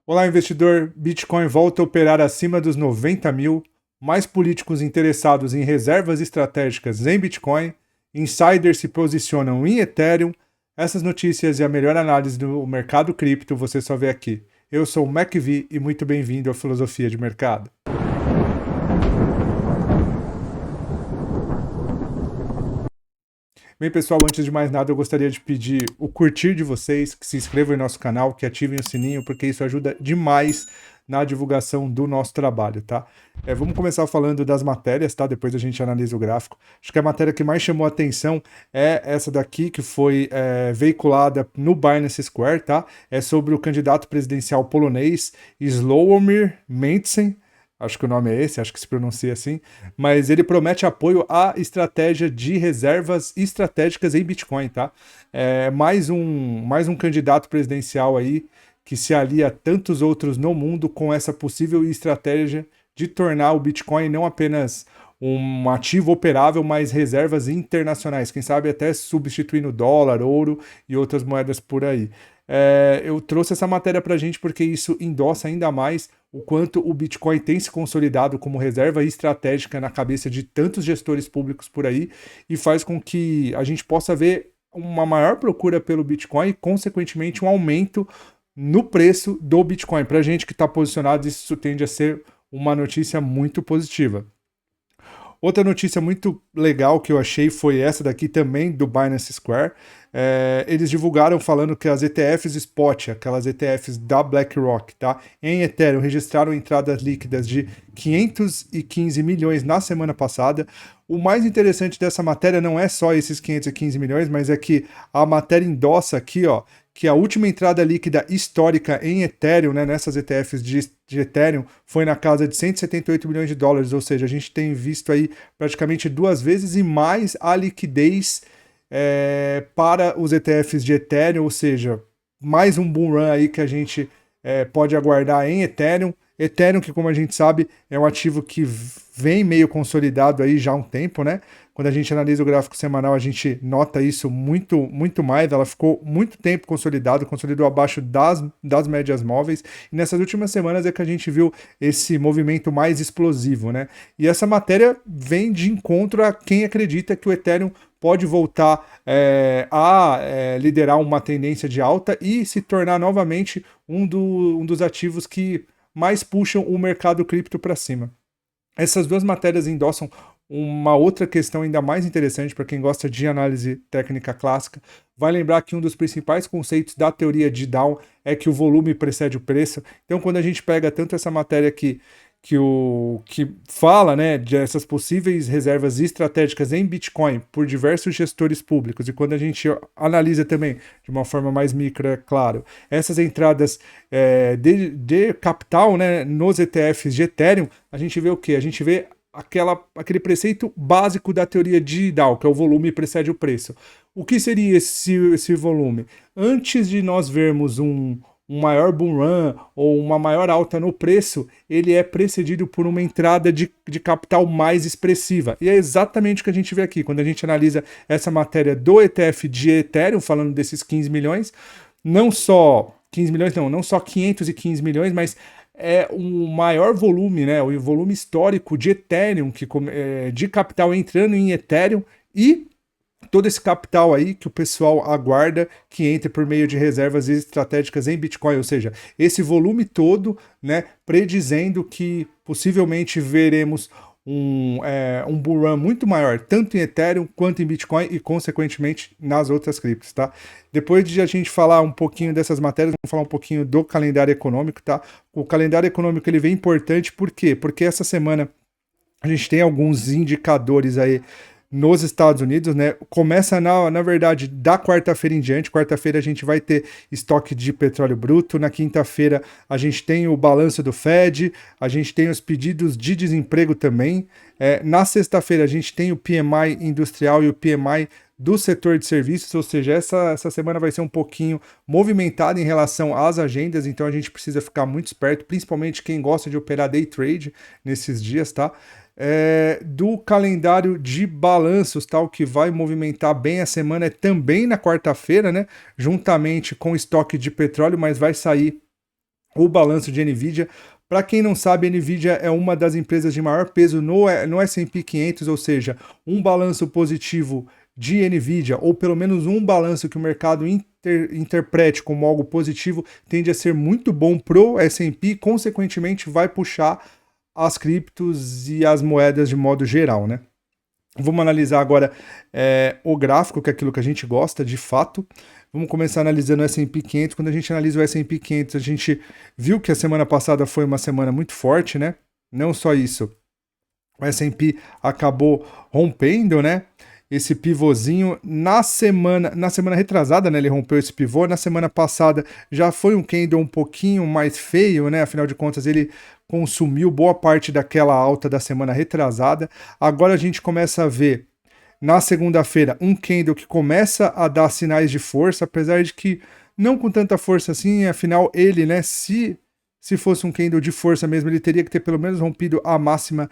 Olá, investidor. Bitcoin volta a operar acima dos 90 mil. Mais políticos interessados em reservas estratégicas em Bitcoin. Insiders se posicionam em Ethereum. Essas notícias e a melhor análise do mercado cripto você só vê aqui. Eu sou o MacV e muito bem-vindo à Filosofia de Mercado. Bem, pessoal, antes de mais nada, eu gostaria de pedir o curtir de vocês, que se inscrevam em nosso canal, que ativem o sininho, porque isso ajuda demais na divulgação do nosso trabalho, tá? Vamos começar falando das matérias, tá? Depois a gente analisa o gráfico. Acho que a matéria que mais chamou a atenção é essa daqui, que foi veiculada no Binance Square, tá? É sobre o candidato presidencial polonês Sławomir Mencen. Acho que o nome é esse, acho que se pronuncia assim, mas ele promete apoio à estratégia de reservas estratégicas em Bitcoin, tá? Mais um candidato presidencial aí que se alia a tantos outros no mundo com essa possível estratégia de tornar o Bitcoin não apenas um ativo operável, mas reservas internacionais, quem sabe até substituindo dólar, ouro e outras moedas por aí. Eu trouxe essa matéria para a gente porque isso endossa ainda mais o quanto o Bitcoin tem se consolidado como reserva estratégica na cabeça de tantos gestores públicos por aí e faz com que a gente possa ver uma maior procura pelo Bitcoin e, consequentemente, um aumento no preço do Bitcoin. Para a gente que está posicionado, isso tende a ser uma notícia muito positiva. Outra notícia muito legal que eu achei foi essa daqui também do Binance Square. Eles divulgaram falando que as ETFs Spot, aquelas ETFs da BlackRock, tá, em Ethereum, registraram entradas líquidas de 515 milhões na semana passada. O mais interessante dessa matéria não é só esses 515 milhões, mas é que a matéria endossa aqui, ó, que a última entrada líquida histórica em Ethereum, né, nessas ETFs de Ethereum, foi na casa de 178 milhões de dólares, ou seja, a gente tem visto aí praticamente duas vezes e mais a liquidez para os ETFs de Ethereum, ou seja, mais um bull run aí que a gente pode aguardar em Ethereum. Ethereum, que como a gente sabe, é um ativo que vem meio consolidado aí já há um tempo, né? Quando a gente analisa o gráfico semanal, a gente nota isso muito mais. Ela ficou muito tempo consolidou abaixo das médias móveis. E nessas últimas semanas é que a gente viu esse movimento mais explosivo, né? E essa matéria vem de encontro a quem acredita que o Ethereum pode voltar a liderar uma tendência de alta e se tornar novamente um dos ativos que mais puxam o mercado cripto para cima. Essas duas matérias endossam uma outra questão ainda mais interessante para quem gosta de análise técnica clássica. Vai lembrar que um dos principais conceitos da teoria de Down é que o volume precede o preço. Então, quando a gente pega tanto essa matéria aqui que fala, né, dessas possíveis reservas estratégicas em Bitcoin por diversos gestores públicos, e quando a gente analisa também de uma forma mais micro, é claro, essas entradas de capital, né, nos ETFs de Ethereum, a gente vê o quê? A gente vê aquele preceito básico da teoria de Dow, que é o volume precede o preço. O que seria esse volume? Antes de nós vermos um maior bull run ou uma maior alta no preço, ele é precedido por uma entrada de capital mais expressiva. E é exatamente o que a gente vê aqui. Quando a gente analisa essa matéria do ETF de Ethereum, falando desses 15 milhões, não só 15 milhões, não só 515 milhões, mas é o maior volume, né, o volume histórico de Ethereum, de capital entrando em Ethereum e todo esse capital aí que o pessoal aguarda que entre por meio de reservas estratégicas em Bitcoin, ou seja, esse volume todo, né, predizendo que possivelmente veremos um bull run muito maior, tanto em Ethereum quanto em Bitcoin e, consequentemente, nas outras criptos, tá? Depois de a gente falar um pouquinho dessas matérias, vamos falar um pouquinho do calendário econômico, tá? O calendário econômico, ele vem importante, por quê? Porque essa semana a gente tem alguns indicadores aí nos Estados Unidos, né? Começa na verdade da quarta-feira em diante. Quarta-feira a gente vai ter estoque de petróleo bruto. Na quinta-feira a gente tem o balanço do Fed, a gente tem os pedidos de desemprego também. Na sexta-feira a gente tem o PMI industrial e o PMI do setor de serviços, ou seja, essa semana vai ser um pouquinho movimentada em relação às agendas, então a gente precisa ficar muito esperto, principalmente quem gosta de operar day trade nesses dias, tá? Do calendário de balanços, tal, que vai movimentar bem a semana, é também na quarta-feira, né? Juntamente com o estoque de petróleo, mas vai sair o balanço de NVIDIA. Para quem não sabe, a NVIDIA é uma das empresas de maior peso no S&P 500, ou seja, um balanço positivo de NVIDIA, ou pelo menos um balanço que o mercado interprete como algo positivo, tende a ser muito bom pro S&P, consequentemente vai puxar as criptos e as moedas de modo geral, né? Vamos analisar agora o gráfico, que é aquilo que a gente gosta de fato. Vamos começar analisando o S&P 500. Quando a gente analisa o S&P 500, a gente viu que a semana passada foi uma semana muito forte, né? Não só isso, o S&P acabou rompendo, né? Esse pivôzinho na semana retrasada, né? Ele rompeu esse pivô. Na semana passada já foi um candle um pouquinho mais feio, né? Afinal de contas, ele consumiu boa parte daquela alta da semana retrasada. Agora a gente começa a ver na segunda-feira um candle que começa a dar sinais de força, apesar de que não com tanta força assim. Afinal, ele, né? Se fosse um candle de força mesmo, ele teria que ter pelo menos rompido a máxima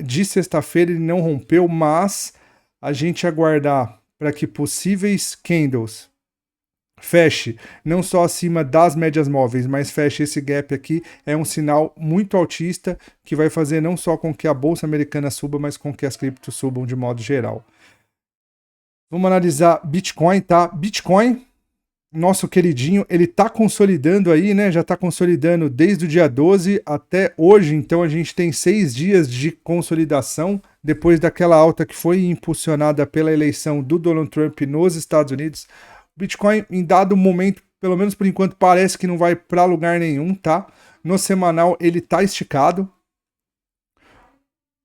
de sexta-feira. Ele não rompeu, mas a gente aguardar para que possíveis candles feche não só acima das médias móveis, mas feche esse gap aqui, é um sinal muito altista que vai fazer não só com que a bolsa americana suba, mas com que as criptos subam de modo geral. Vamos analisar Bitcoin, tá? Bitcoin, nosso queridinho, ele tá consolidando aí, né? Já tá consolidando desde o dia 12 até hoje, então a gente tem 6 dias de consolidação depois daquela alta que foi impulsionada pela eleição do Donald Trump nos Estados Unidos. O Bitcoin, em dado momento, pelo menos por enquanto, parece que não vai para lugar nenhum, tá? No semanal ele tá esticado.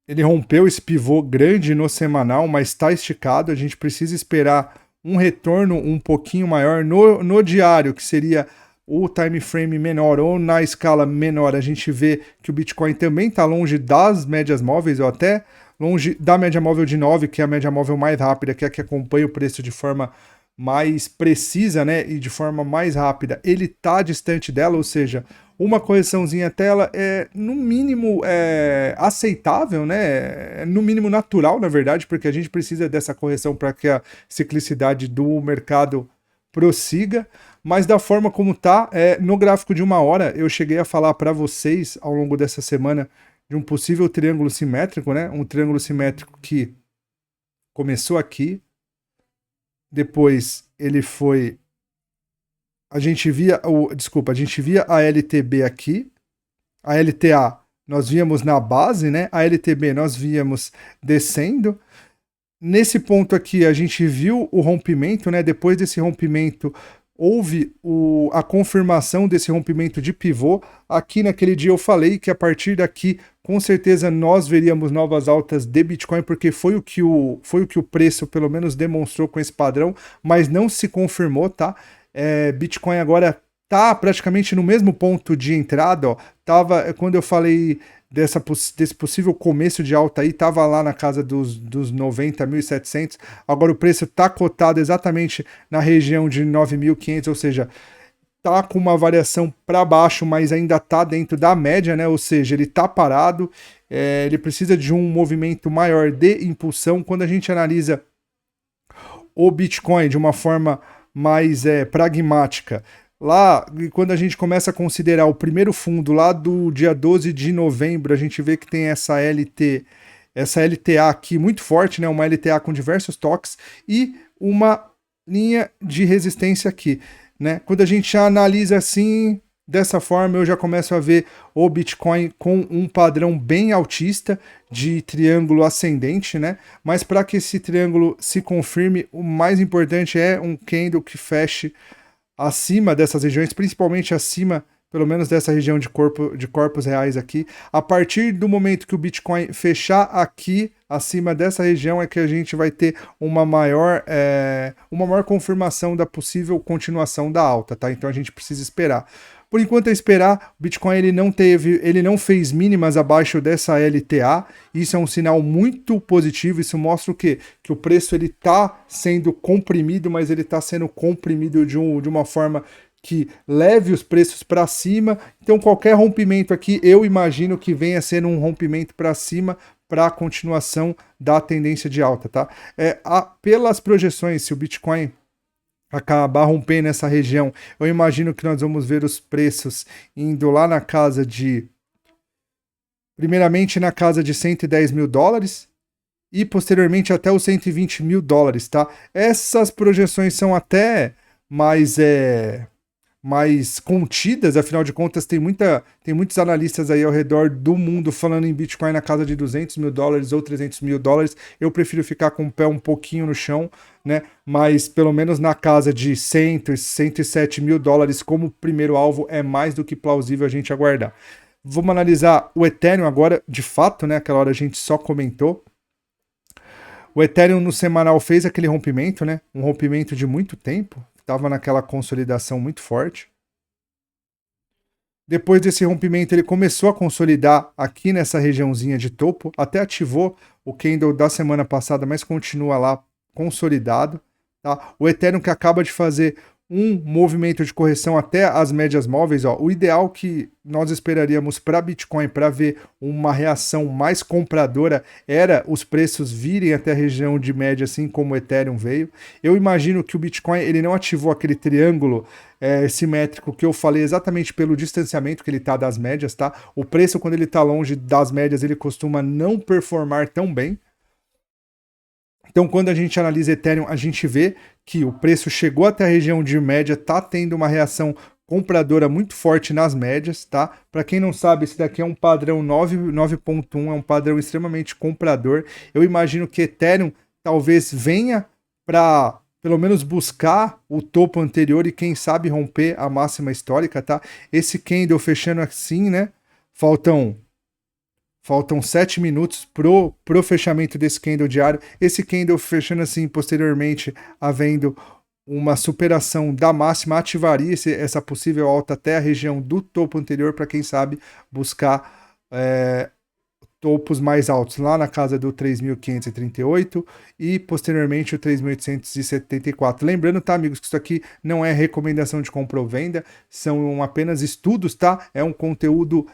Ele rompeu esse pivô grande no semanal, mas está esticado. A gente precisa esperar um retorno um pouquinho maior no diário, que seria o time frame menor ou na escala menor. A gente vê que o Bitcoin também está longe das médias móveis, ou até longe da média móvel de 9, que é a média móvel mais rápida, que é a que acompanha o preço de forma mais precisa, né, e de forma mais rápida. Ele está distante dela, ou seja, uma correçãozinha tela é no mínimo aceitável, né? No mínimo natural, na verdade, porque a gente precisa dessa correção para que a ciclicidade do mercado prossiga. Mas da forma como tá, no gráfico de 1 hora, eu cheguei a falar para vocês ao longo dessa semana de um possível triângulo simétrico, né? Um triângulo simétrico que começou aqui, depois ele foi. A gente via a LTB aqui, a LTA nós víamos na base, né? A LTB nós víamos descendo. Nesse ponto aqui a gente viu o rompimento, né? Depois desse rompimento houve a confirmação desse rompimento de pivô. Aqui naquele dia eu falei que a partir daqui com certeza nós veríamos novas altas de Bitcoin, porque foi o que o preço pelo menos demonstrou com esse padrão, mas não se confirmou, tá? Bitcoin agora tá praticamente no mesmo ponto de entrada, ó. Tava, quando eu falei desse possível começo de alta aí, tava lá na casa dos 90.700, agora o preço tá cotado exatamente na região de 9.500, ou seja, tá com uma variação para baixo, mas ainda tá dentro da média, né? Ou seja, ele tá parado, ele precisa de um movimento maior de impulsão. Quando a gente analisa o Bitcoin de uma forma mais pragmática, lá, quando a gente começa a considerar o primeiro fundo lá do dia 12 de novembro, a gente vê que tem essa LTA aqui muito forte, né? Uma LTA com diversos toques e uma linha de resistência aqui, né? Quando a gente analisa assim, dessa forma, eu já começo a ver o Bitcoin com um padrão bem altista de triângulo ascendente, né? Mas para que esse triângulo se confirme, o mais importante é um candle que feche acima dessas regiões, principalmente acima, pelo menos dessa região de corpos reais aqui. A partir do momento que o Bitcoin fechar aqui, acima dessa região, é que a gente vai ter uma maior confirmação da possível continuação da alta, tá? Então a gente precisa esperar. Por enquanto é esperar, o Bitcoin ele não fez mínimas abaixo dessa LTA, isso é um sinal muito positivo, isso mostra o quê? Que o preço ele está sendo comprimido, mas ele está sendo comprimido de uma forma que leve os preços para cima, então qualquer rompimento aqui, eu imagino que venha sendo um rompimento para cima para a continuação da tendência de alta, tá? Pelas projeções, se o Bitcoin acabar rompendo essa região, eu imagino que nós vamos ver os preços indo lá na casa de, primeiramente na casa de 110 mil dólares e posteriormente até os 120 mil dólares, tá? Essas projeções são até mais, mais contidas, afinal de contas tem muitos analistas aí ao redor do mundo falando em Bitcoin na casa de 200 mil dólares ou 300 mil dólares. Eu prefiro ficar com o pé um pouquinho no chão, né? Mas pelo menos na casa de 100, 107 mil dólares como primeiro alvo é mais do que plausível a gente aguardar. Vamos analisar o Ethereum agora, de fato, né? Aquela hora a gente só comentou. O Ethereum no semanal fez aquele rompimento, né? Um rompimento de muito tempo. Estava naquela consolidação muito forte. Depois desse rompimento, ele começou a consolidar aqui nessa regiãozinha de topo. Até ativou o candle da semana passada, mas continua lá consolidado. Tá? O Ethereum que acaba de fazer um movimento de correção até as médias móveis, ó, o ideal que nós esperaríamos para Bitcoin para ver uma reação mais compradora era os preços virem até a região de média, assim como o Ethereum veio. Eu imagino que o Bitcoin ele não ativou aquele triângulo simétrico que eu falei exatamente pelo distanciamento que ele está das médias, tá? O preço quando ele está longe das médias ele costuma não performar tão bem. Então, quando a gente analisa Ethereum, a gente vê que o preço chegou até a região de média, tá tendo uma reação compradora muito forte nas médias, tá? Para quem não sabe, esse daqui é um padrão 9.1, é um padrão extremamente comprador. Eu imagino que Ethereum talvez venha para pelo menos buscar o topo anterior e quem sabe romper a máxima histórica, tá? Esse candle fechando assim, né? Faltam 7 minutos pro fechamento desse candle diário. Esse candle fechando assim, posteriormente, havendo uma superação da máxima, ativaria essa possível alta até a região do topo anterior, para quem sabe buscar topos mais altos, lá na casa do 3.538 e posteriormente o 3.874. Lembrando, tá, amigos, que isso aqui não é recomendação de compra ou venda, são apenas estudos, tá? É um conteúdo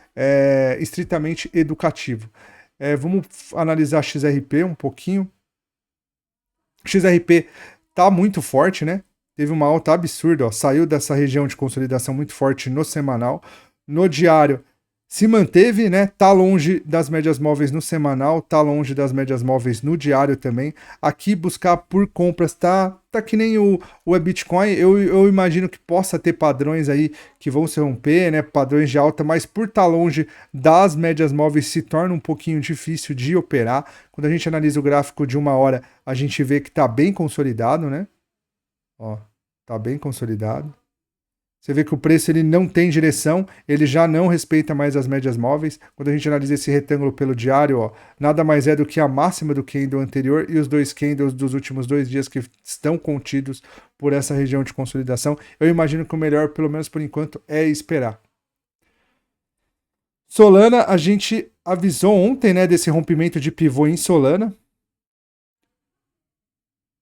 estritamente educativo. Vamos analisar XRP um pouquinho. XRP tá muito forte, né? Teve uma alta absurda, ó, saiu dessa região de consolidação muito forte no semanal. No diário, se manteve, né? Tá longe das médias móveis no semanal, tá longe das médias móveis no diário também. Aqui buscar por compras tá que nem o Bitcoin. Eu imagino que possa ter padrões aí que vão se romper, né? Padrões de alta, mas por estar longe das médias móveis se torna um pouquinho difícil de operar. Quando a gente analisa o gráfico de uma hora, a gente vê que tá bem consolidado, né? Ó, tá bem consolidado. Você vê que o preço ele não tem direção, ele já não respeita mais as médias móveis. Quando a gente analisa esse retângulo pelo diário, ó, nada mais é do que a máxima do candle anterior e os dois candles dos últimos 2 dias que estão contidos por essa região de consolidação. Eu imagino que o melhor, pelo menos por enquanto, é esperar. Solana, a gente avisou ontem, né, desse rompimento de pivô em Solana.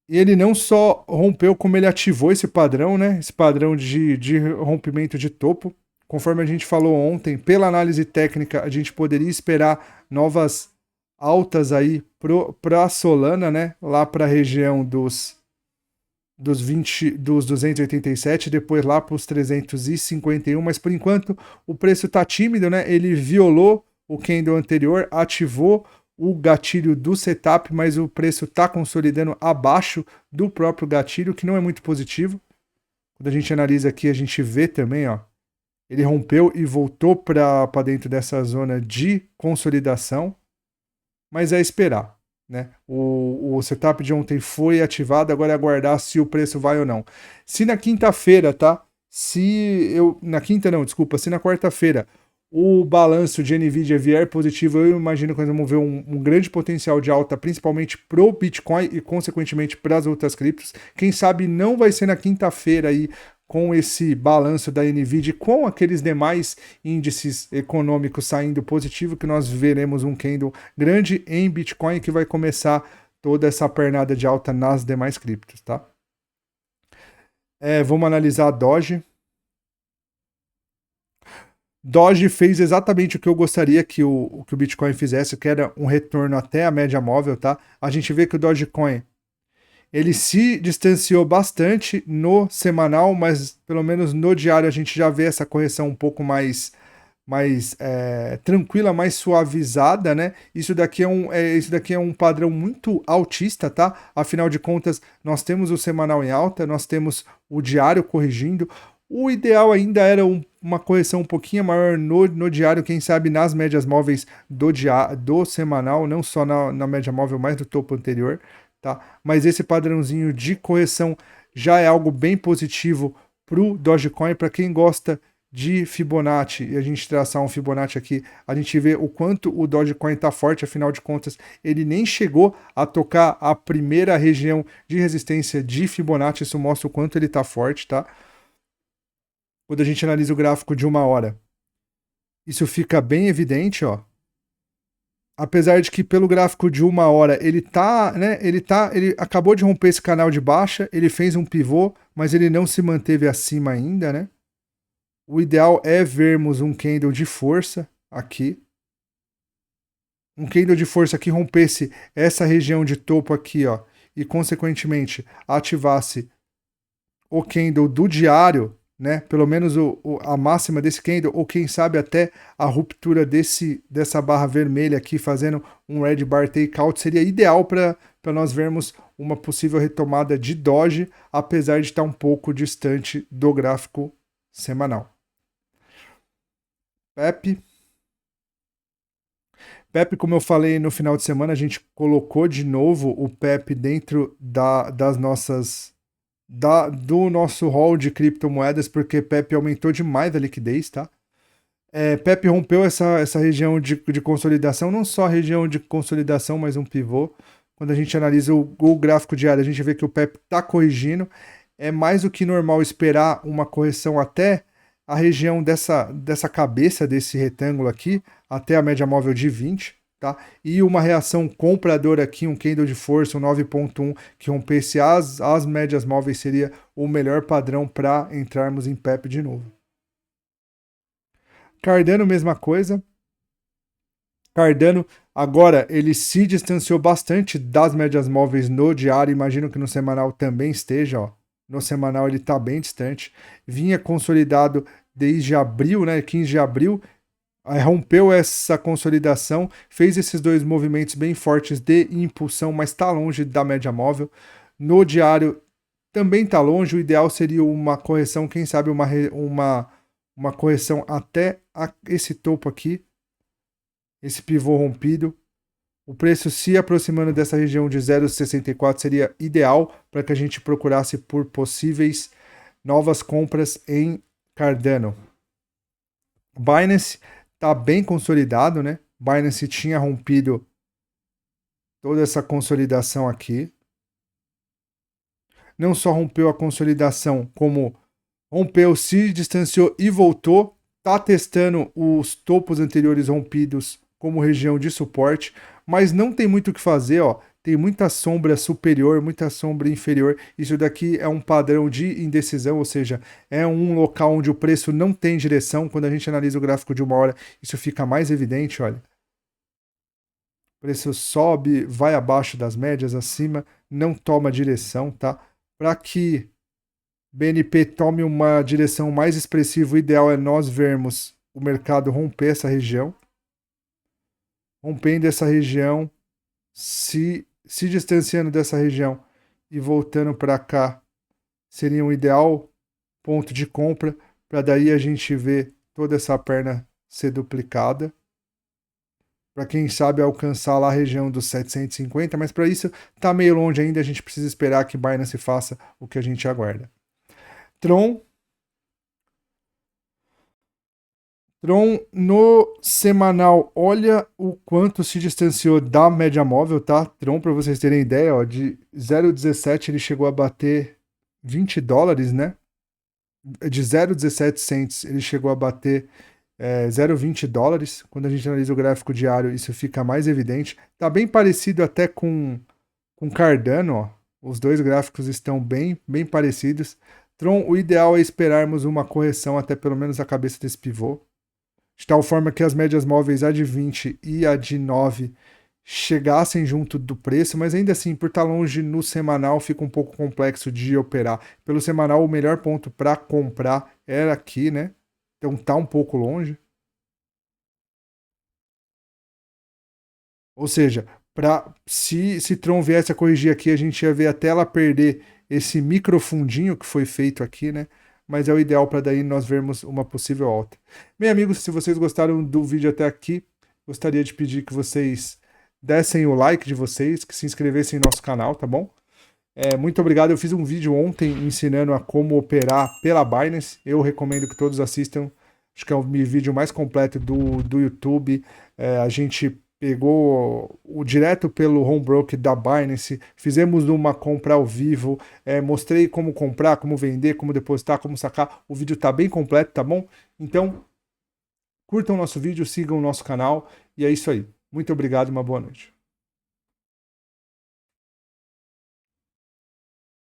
E ele não só rompeu, como ele ativou esse padrão, né? Esse padrão de rompimento de topo. Conforme a gente falou ontem, pela análise técnica, a gente poderia esperar novas altas aí para a Solana, né? Lá para a região dos 287, depois lá para os 351, mas por enquanto o preço está tímido, né? Ele violou o candle anterior, ativou o gatilho do setup, mas o preço está consolidando abaixo do próprio gatilho, que não é muito positivo. Quando a gente analisa aqui, a gente vê também, ó, ele rompeu e voltou para dentro dessa zona de consolidação, mas é esperar, né? O setup de ontem foi ativado, agora é aguardar se o preço vai ou não. Se na quinta-feira, tá? Se na quarta-feira o balanço de NVIDIA vier positivo, eu imagino que nós vamos ver um grande potencial de alta, principalmente pro Bitcoin e, consequentemente, para as outras criptos. Quem sabe não vai ser na quinta-feira aí, com esse balanço da NVIDIA, com aqueles demais índices econômicos saindo positivo, que nós veremos um candle grande em Bitcoin que vai começar toda essa pernada de alta nas demais criptos, tá? Vamos analisar a Doge. Doge fez exatamente o que eu gostaria que o Bitcoin fizesse, que era um retorno até a média móvel, tá? A gente vê que o Dogecoin, Ele se distanciou bastante no semanal, mas pelo menos no diário a gente já vê essa correção um pouco mais tranquila, mais suavizada, né? Isso daqui é um padrão muito altista, tá? Afinal de contas, nós temos o semanal em alta, nós temos o diário corrigindo. O ideal ainda era uma correção um pouquinho maior no diário, quem sabe nas médias móveis do semanal, não só na média móvel, mas do topo anterior, tá? Mas esse padrãozinho de correção já é algo bem positivo para o Dogecoin, para quem gosta de Fibonacci, e a gente traçar um Fibonacci aqui, a gente vê o quanto o Dogecoin está forte, afinal de contas, ele nem chegou a tocar a primeira região de resistência de Fibonacci, isso mostra o quanto ele está forte, tá? Quando a gente analisa o gráfico de 1 hora, isso fica bem evidente, ó. Apesar de que pelo gráfico de 1 hora ele acabou de romper esse canal de baixa, ele fez um pivô, mas ele não se manteve acima ainda, né? O ideal é vermos um candle de força aqui. Um candle de força que rompesse essa região de topo aqui, ó, e consequentemente ativasse o candle do diário, né? Pelo menos a máxima desse candle, ou quem sabe até a ruptura dessa barra vermelha aqui, fazendo um red bar takeout, seria ideal para nós vermos uma possível retomada de Doge, apesar de estar um pouco distante do gráfico semanal. Pepe, como eu falei no final de semana, a gente colocou de novo o Pepe dentro do nosso hall de criptomoedas, porque Pepe aumentou demais a liquidez, tá? Pepe rompeu essa região de consolidação, não só a região de consolidação, mas um pivô. Quando a gente analisa o gráfico diário, a gente vê que o Pepe está corrigindo. É mais do que normal esperar uma correção até a região dessa cabeça desse retângulo aqui, até a média móvel de 20, tá? E uma reação compradora aqui, um candle de força, um 9.1, que rompesse as médias móveis, seria o melhor padrão para entrarmos em Pepe de novo. Cardano, mesma coisa. Cardano, agora, ele se distanciou bastante das médias móveis no diário, imagino que no semanal também esteja, ó. No semanal ele está bem distante. Vinha consolidado desde abril, né? 15 de abril. Rompeu essa consolidação, fez esses dois movimentos bem fortes de impulsão, mas está longe da média móvel. No diário também está longe. O ideal seria uma correção, quem sabe uma correção até esse topo aqui, esse pivô rompido. O preço se aproximando dessa região de 0,64 seria ideal para que a gente procurasse por possíveis novas compras em Cardano. Binance está bem consolidado, né? Binance tinha rompido toda essa consolidação aqui. Não só rompeu a consolidação, como rompeu, se distanciou e voltou. Está testando os topos anteriores rompidos como região de suporte, mas não tem muito o que fazer, ó. Tem muita sombra superior, muita sombra inferior. Isso daqui é um padrão de indecisão, ou seja, é um local onde o preço não tem direção. Quando a gente analisa o gráfico de 1 hora, isso fica mais evidente, olha. O preço sobe, vai abaixo das médias, acima, não toma direção, tá? Para que BNP tome uma direção mais expressiva, o ideal é nós vermos o mercado romper essa região. Rompendo essa região, se distanciando dessa região e voltando para cá, seria um ideal ponto de compra, para daí a gente ver toda essa perna ser duplicada. Para quem sabe alcançar lá a região dos 750, mas para isso tá meio longe ainda, a gente precisa esperar que Binance faça o que a gente aguarda. Tron no semanal, olha o quanto se distanciou da média móvel, tá? Tron, para vocês terem ideia, ó, de 0,17 ele chegou a bater $20, né? De 0,17 cents ele chegou a bater $0,20. Quando a gente analisa o gráfico diário, isso fica mais evidente. Tá bem parecido até com Cardano, ó. Os dois gráficos estão bem parecidos. Tron, o ideal é esperarmos uma correção até pelo menos a cabeça desse pivô, de tal forma que as médias móveis, a de 20 e a de 9, chegassem junto do preço, mas ainda assim, por estar longe no semanal, fica um pouco complexo de operar. Pelo semanal, o melhor ponto para comprar era aqui, né? Então tá um pouco longe. Ou seja, se Tron viesse a corrigir aqui, a gente ia ver até ela perder esse microfundinho que foi feito aqui, né? Mas é o ideal para daí nós vermos uma possível alta. Bem, amigos, se vocês gostaram do vídeo até aqui, gostaria de pedir que vocês dessem o like de vocês, que se inscrevessem no nosso canal, tá bom? Muito obrigado. Eu fiz um vídeo ontem ensinando a como operar pela Binance. Eu recomendo que todos assistam. Acho que é o vídeo mais completo do YouTube. A gente pegou o direto pelo home broker da Binance, fizemos uma compra ao vivo, mostrei como comprar, como vender, como depositar, como sacar. O vídeo tá bem completo, tá bom? Então, curtam o nosso vídeo, sigam o nosso canal e é isso aí. Muito obrigado e uma boa noite.